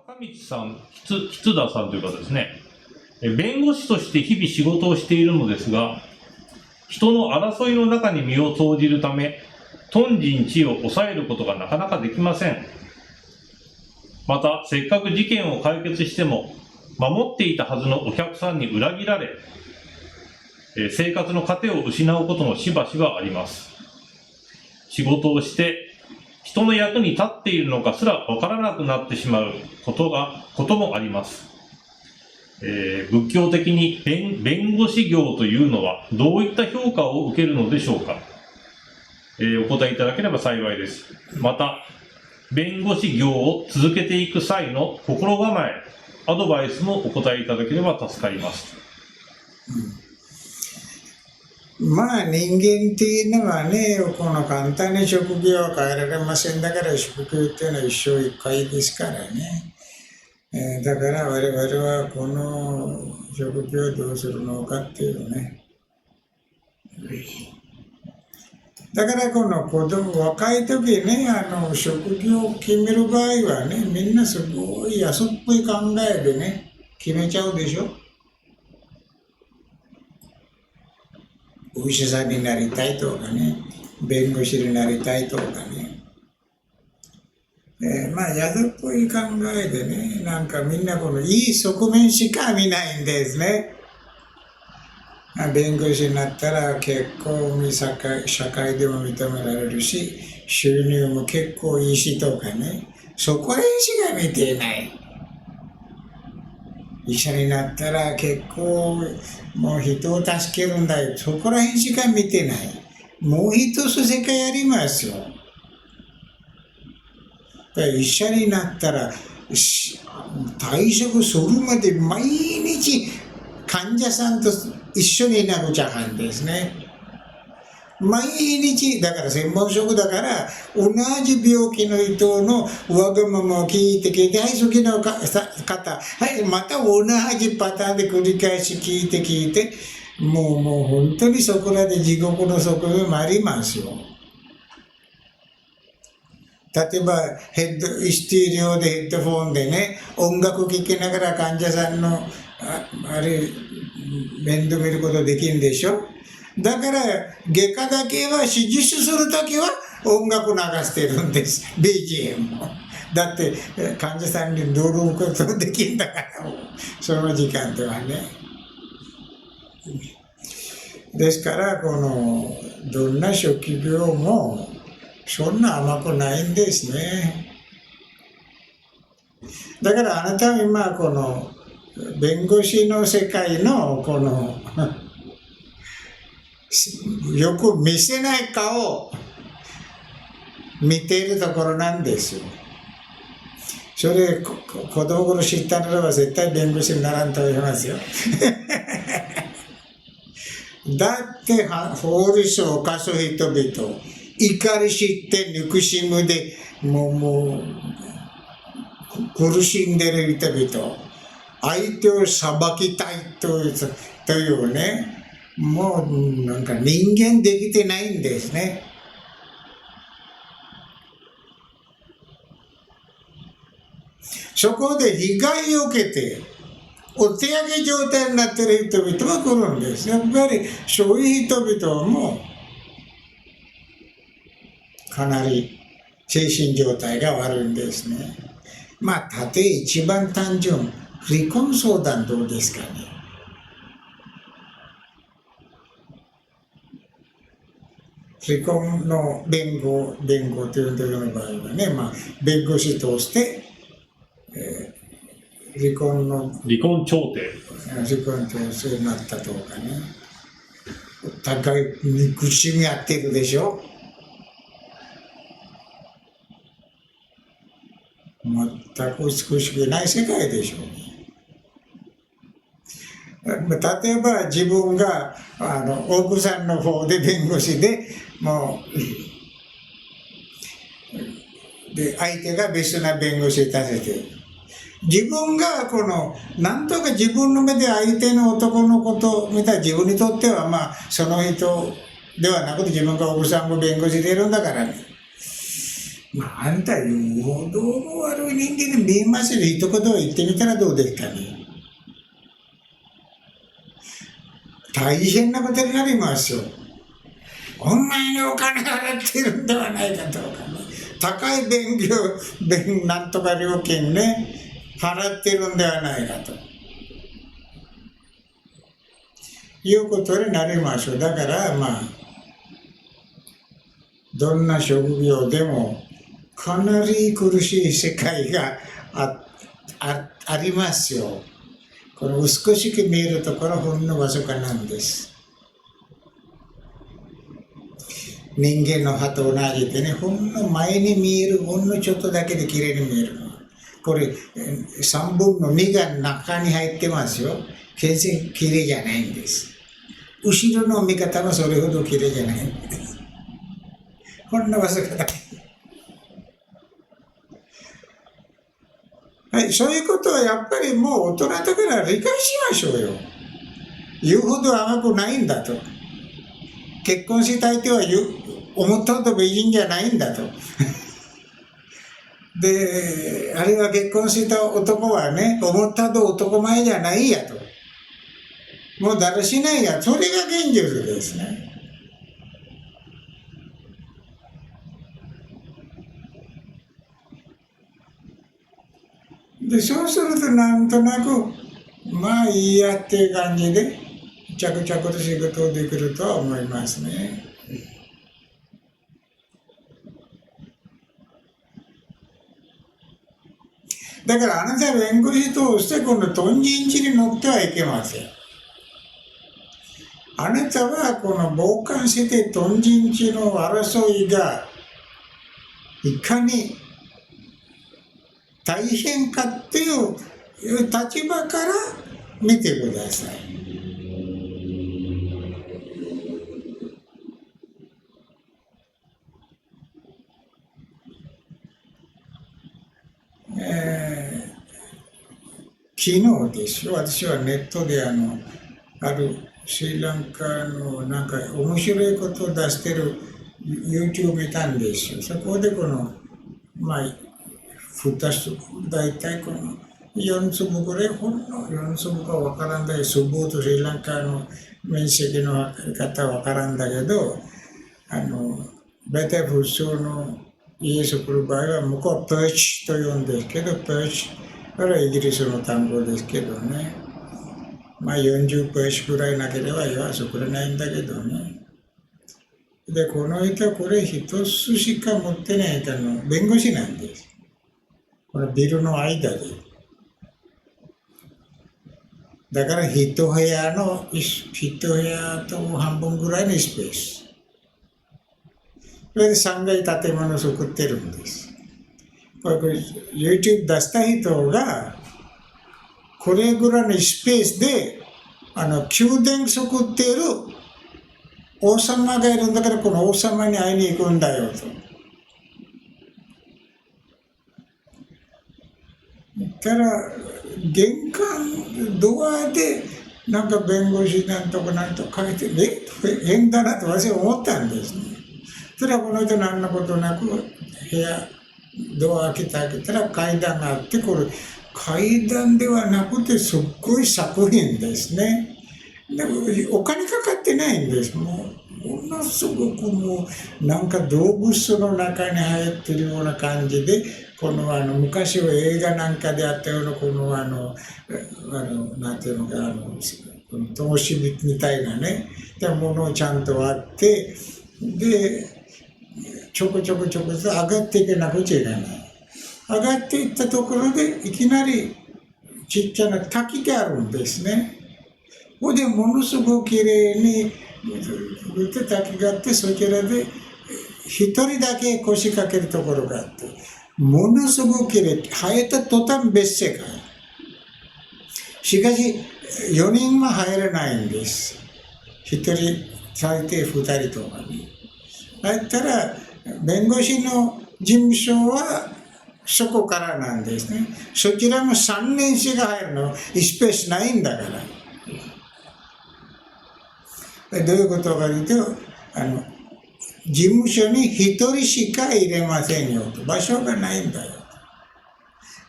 赤道さん、筆田さんという方ですね。弁護士として日々仕事をしているのですが、人の争いの中に身を投じるため、頓人地を抑えることがなかなかできません。また、せっかく事件を解決しても、守っていたはずのお客さんに裏切られ、生活の糧を失うこともしばしばあります。仕事をして、人の役に立っているのかすらわからなくなってしまうこともあります。仏教的に弁護士業というのはどういった評価を受けるのでしょうか。お答えいただければ幸いです。また、弁護士業を続けていく際の心構え、アドバイスもお答えいただければ助かります。まあ人間っていうのはね、この簡単に職業は変えられません。だから職業っていうのは一生一回ですからね。だから我々はこの職業をどうするのかっていうね。だからこの若い時ね、職業を決める場合はね、みんなすごい安っぽい考えでね、決めちゃうでしょ。お医者さんになりたいとかね、弁護士になりたいとかね。まあ安っぽい考えでね、なんかみんなこのいい側面しか見ないんですね。弁護士になったら結構社会でも認められるし、収入も結構いいしとかね、そこら辺しか見ていない。医者になったら結構もう人を助けるんだよ。そこら辺しか見てない。もう一つ世界ありますよ。医者になったら退職するまで毎日患者さんと一緒にいなくちゃあかんですね。毎日、だから専門職だから、同じ病気の人のわがままを聞いて、はい、好きな方、はい、また同じパターンで繰り返し聞いて、もう本当にそこらで地獄の側面もありますよ。例えば、スティーリオでヘッドフォンでね、音楽聴きながら患者さんの、面倒見ることできるんでしょ。だから、外科だけは手術するときは音楽流してるんです。BGM を。だって、患者さんに乗ることできるんだから、その時間ではね。ですから、どんな職業も、そんな甘くないんですね。だからあなたは今、弁護士の世界の、よく見せない顔を見ているところなんですよ。それ、子供頃知ったならば絶対弁護士にならんと言いますよ。だって、法律を犯す人々、怒り知って憎しむで、もう、苦しんでいる人々、相手を裁きたいというね、もうなんか人間できてないんですね。そこで被害を受けて、お手上げ状態になっている人々は来るんです。やっぱりそういう人々もかなり精神状態が悪いんですね。まあ、たとえ一番単純、離婚相談どうですかね。離婚の弁護という場合はね、まあ、弁護士として、離婚調停になったとかね。お互い憎しみ合ってるでしょ。全く美しくない世界でしょうね。例えば自分が奥さんの方で弁護士でで相手が別な弁護士を立てて自分がなんとか自分の目で相手の男のことを見た自分にとってはその人ではなくて自分が奥さんも弁護士でいるんだからね。まあ、あんた言うほど悪い人間に見えますよ。一言言ってみたらどうですかね。大変なことになりますよ。お前にお金払ってるんではないかとかね。高いなんとか料金ね、払ってるんではないかと。いうことになりましょう。だからまあ、どんな職業でもかなり苦しい世界がありますよ。この美しく見えるところはほんのわずかなんです。人間の歯と同じでね、ほんの前に見える、ほんのちょっとだけで綺麗に見えるの。これ、3分の2が中に入ってますよ。決して綺麗じゃないんです。後ろの見方もそれほど綺麗じゃないんです。ほんのわずかだけ。はい、そういうことはやっぱりもう大人だから理解しましょうよ。言うほど甘くないんだと。結婚した相手は思ったほど美人じゃないんだと。で、あるいは結婚した男はね、思ったほど男前じゃないやと。もうだらしないや。それが現実ですね。で、そうするとなんとなく、まあいいやっていう感じで、着々と仕事できるとは思いますね。だからあなたは弁護士としてこのトンジンチに乗ってはいけません。あなたはこの傍観してトンジンチの争いがいかに大変かっていう立場から見てください。昨日ですよ、私はネットであるスリランカのなんか面白いことを出してる YouTube を見たんですよ。そこでこの、まあ、2つ、大体この4粒ぐらい、ほんの4粒かわからんだけど、スボとスリランカの面積の分かり方はわからんだけど、大体普通の家作る場合は、向こうはパーチと呼んですけど、パーチからイギリスの単語ですけどね。まあ40パーチぐらいなければ言わせてくれないんだけどね。で、この人はこれ一つしか持ってないからの弁護士なんです。このビルの間で。だから一部屋と半分ぐらいのスペース。それで3階建物を作ってるんです。これ YouTube 出した人が、これぐらいのスペースで、宮殿作っている王様がいるんだから、この王様に会いに行くんだよと。たら、玄関ドアで、なんか弁護士なんとかなんとか書いて、変だなと私は思ったんですね。それはこの人何のことなく、部屋、ドア開けたら階段があって、これ、階段ではなくてすっごい作品ですね。でもお金かかってないんです。ものすごくもうなんか動物の中に入ってるような感じで、この昔は映画なんかであったようなこのなんていうのか投資みたいなね、ものをちゃんとあって、でちょこちょこずつ上がっていかなくちゃいけない。上がっていったところでいきなりちっちゃな滝があるんですね。ここでものすごくきれいに滝があって、そちらで一人だけ腰掛けるところがあって、ものすごくきれい。入った途端別世界。しかし4人は入れないんです。1人最低2人とかに。入ったら弁護士の事務所はそこからなんですね。そちらも3人しか入るの、スペースないんだから。どういうことかというと、事務所に一人しか入れませんよと。場所がないんだよ。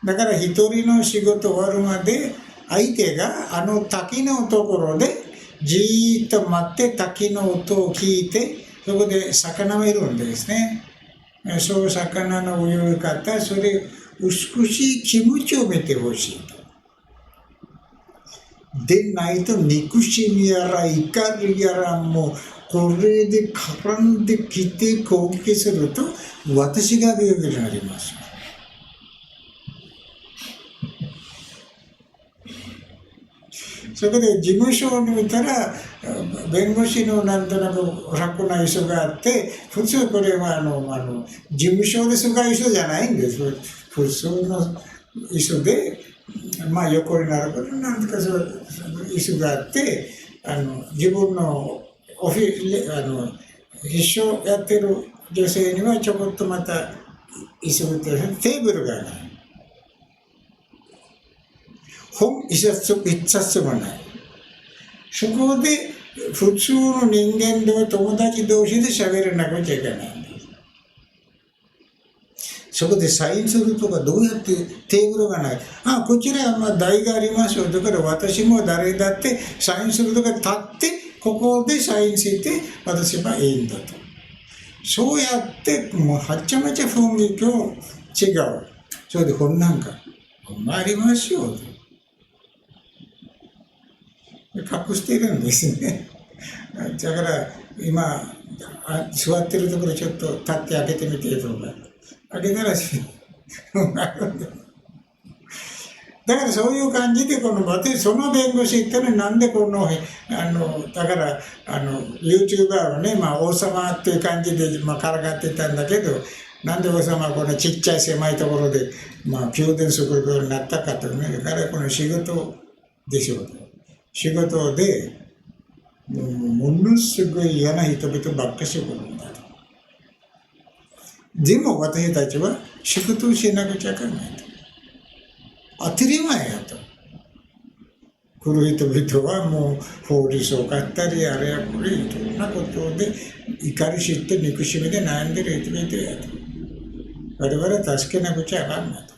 だから一人の仕事終わるまで相手があの滝のところでじーっと待って滝の音を聞いてそこで魚を見るんですね。そう魚の泳ぎ方、それ美しい気持ちを見てほしいと。でないと憎しみやら怒りやらもこれで絡んできて攻撃すると私が病気になります。そこで事務所に見たら弁護士のなんとなく楽な人があって普通これは事務所で使う人じゃないんです。普通の人でまあ横になるからなんとかそういう椅子があって自分の秘書やってる女性にはちょこっとまた椅子ってテーブルがない。本一冊もない。そこで普通の人間では友達同士で喋らなくちゃいけないんです。そこでサインするとかどうやってテーブルがない。こちらは台がありますよ。だから私も誰だってサインするとか立ってここでサインして私はいいんだと。そうやってもうはっちゃめちゃ雰囲気を違う。それで本なんかありますよ。隠しているんですね。だから今座ってるところちょっと立って開けてみてとか開けたらだからそういう感じでその弁護士ってのはなんでだから YouTuber はね、王様っていう感じでからかってたんだけどなんで王様はこのちっちゃい狭いところで宮殿作るようになったかとね。だからこの仕事でしょうと。仕事でものすごい嫌な人々ばっかし来るんだと。でも私たちは仕事をしなくちゃいけないと。当たり前やと。来る人々はもう法律を買ったりあれやこれいろんなことで怒り知って憎しみで悩んでる人々やと。我々は助けなくちゃいかんなと。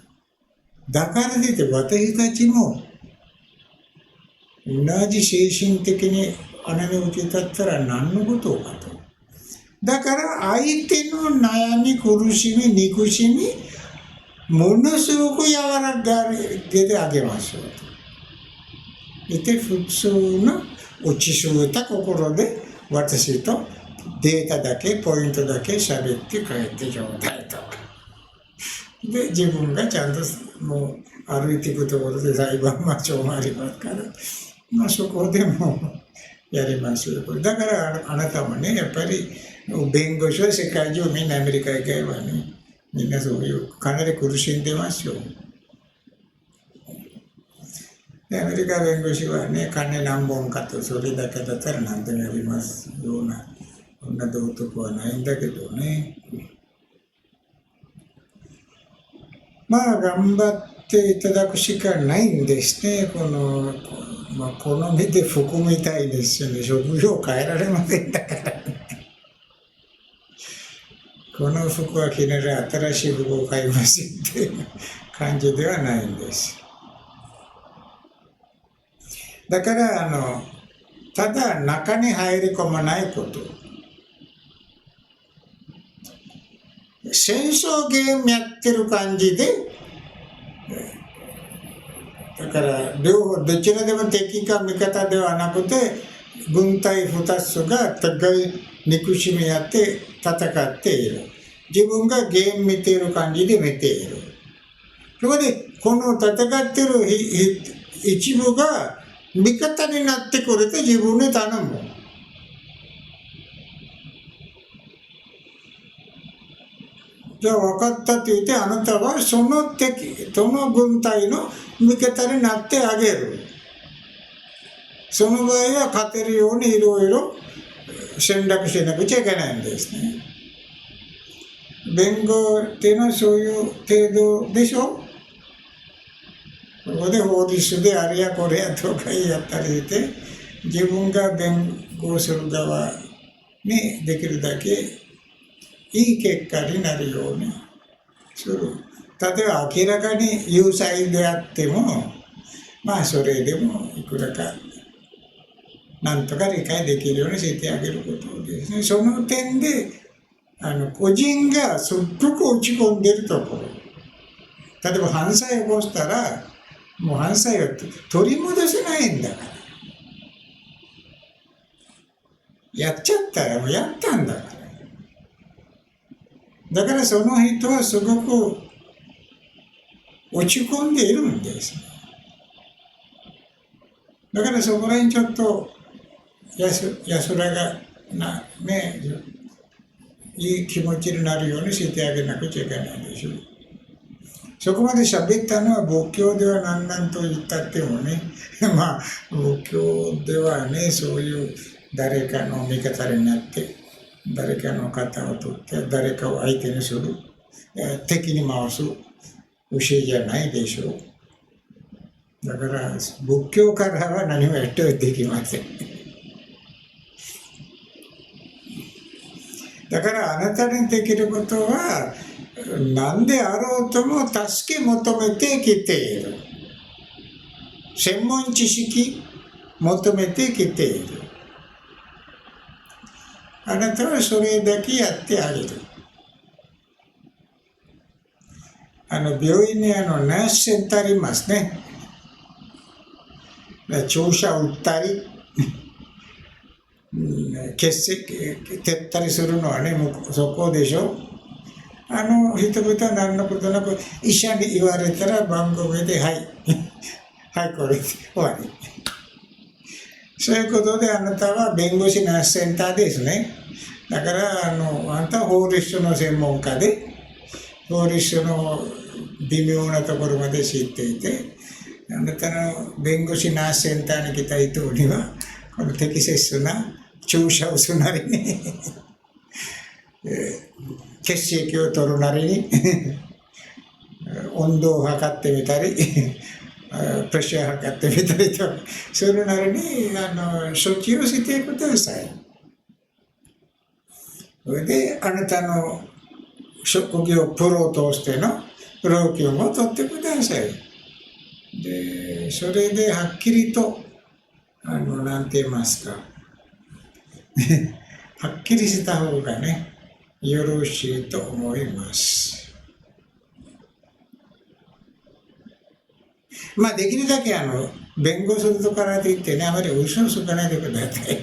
だからといって私たちも同じ精神的に穴に打ち立ったら何のことかと。だから相手の悩み、苦しみ、憎しみ、ものすごく柔らかげてあげますよと。で、普通の落ちすぎた心で私とデータだけ、ポイントだけ喋って帰ってちょうだいと。で、自分がちゃんともう歩いていくところで裁判所もありますから。そこでもやりますよ。だからあなたもね、やっぱり弁護士は世界中みんなアメリカ行けばね、みんなそういうかなり苦しんでますよ。でアメリカ弁護士はね、金何本かとそれだけだったら何でもやりますような、そんな道徳はないんだけどね。頑張っていただくしかないんですね。好みで服みたいですよね。職業変えられませんだからね。この服は着なら新しい服を買いますっていう感じではないんです。だからただ中に入り込まないこと。戦争ゲームやってる感じで、だから両方どちらでも敵か味方ではなくて軍隊2つが互い憎しみ合って戦っている。自分がゲーム見ている感じで見ている。そこでこの戦っている一部が味方になってくれて自分に頼む。じゃあ分かったと言ってあなたはその軍隊の味方になってあげる。その場合は勝てるようにいろいろ戦略しなくちゃいけないんですね。弁護っていうのはそういう程度でしょ。ここで法律であれやこれやとかやったりして自分が弁護する側にできるだけいい結果になるようにする。例えば明らかに有罪であっても、まあそれでもいくらかなんとか理解できるようにしてあげることですね。その点で、個人がすっごく落ち込んでるところ。例えば犯罪を起こしたら、もう犯罪を取り戻せないんだから。やっちゃったらもうやったんだから。だからその人はすごく落ち込んでいるんです。だからそこら辺ちょっと安らがいい気持ちになるようにしてあげなくちゃいけないでしょう。そこまで喋ったのは仏教では何なんと言ったってもね、まあ仏教ではね、そういう誰かの味方になって、誰かの肩を取って、誰かを相手にする、敵に回す教えじゃないでしょう。だから仏教からは何もやってはできません。だからあなたにできることは、何であろうとも助け求めてきている。専門知識求めてきている。あなたはそれだけやってあげる。病院にナースセンターありますね。注射を打ったり、血石照ったりするのはね、そこでしょ。人々は何のことなく医者に言われたら番組で、はい、はい、これで終わり。そういうことであなたは弁護士ナースセンターですね。だからあなたは法律書の専門家で、法律書の微妙なところまで知っていて、あなたの弁護士ナースセンターに来た人には、この適切な注射をするなりに、血液を取るなりに、温度を測ってみたり、プレッシャーを測ってみたりと、するなりに処置をしてください。それで、あなたの職業プロとしてのプロ級も取ってください。で、それではっきりと、なんて言いますか、はっきりした方がね、よろしいと思います。まあ、できるだけ弁護するとからといってね、あまり嘘をつかないでください。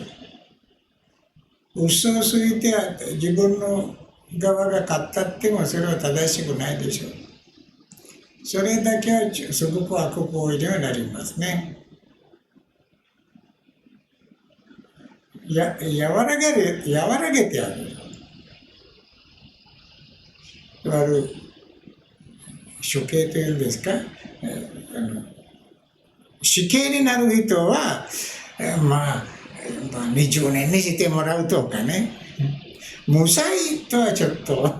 嘘をついて自分の側が勝ったってもそれは正しくないでしょう。それだけはすごく悪行為にはなりますね。和らげてあげる。処刑というんですか、死刑になる人は、まあ20年にしてもらうとかね、無罪とはちょっと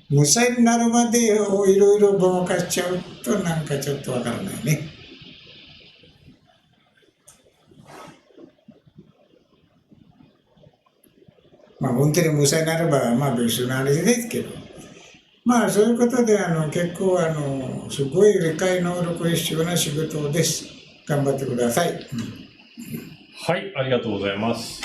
無罪になるまでいろいろごまかしちゃうとなんかちょっとわからないね。まあ本当に無罪になればまあ別の話ですけど、まあそういうことで結構すごい理解能力が必要な仕事です。頑張ってください。はい、ありがとうございます。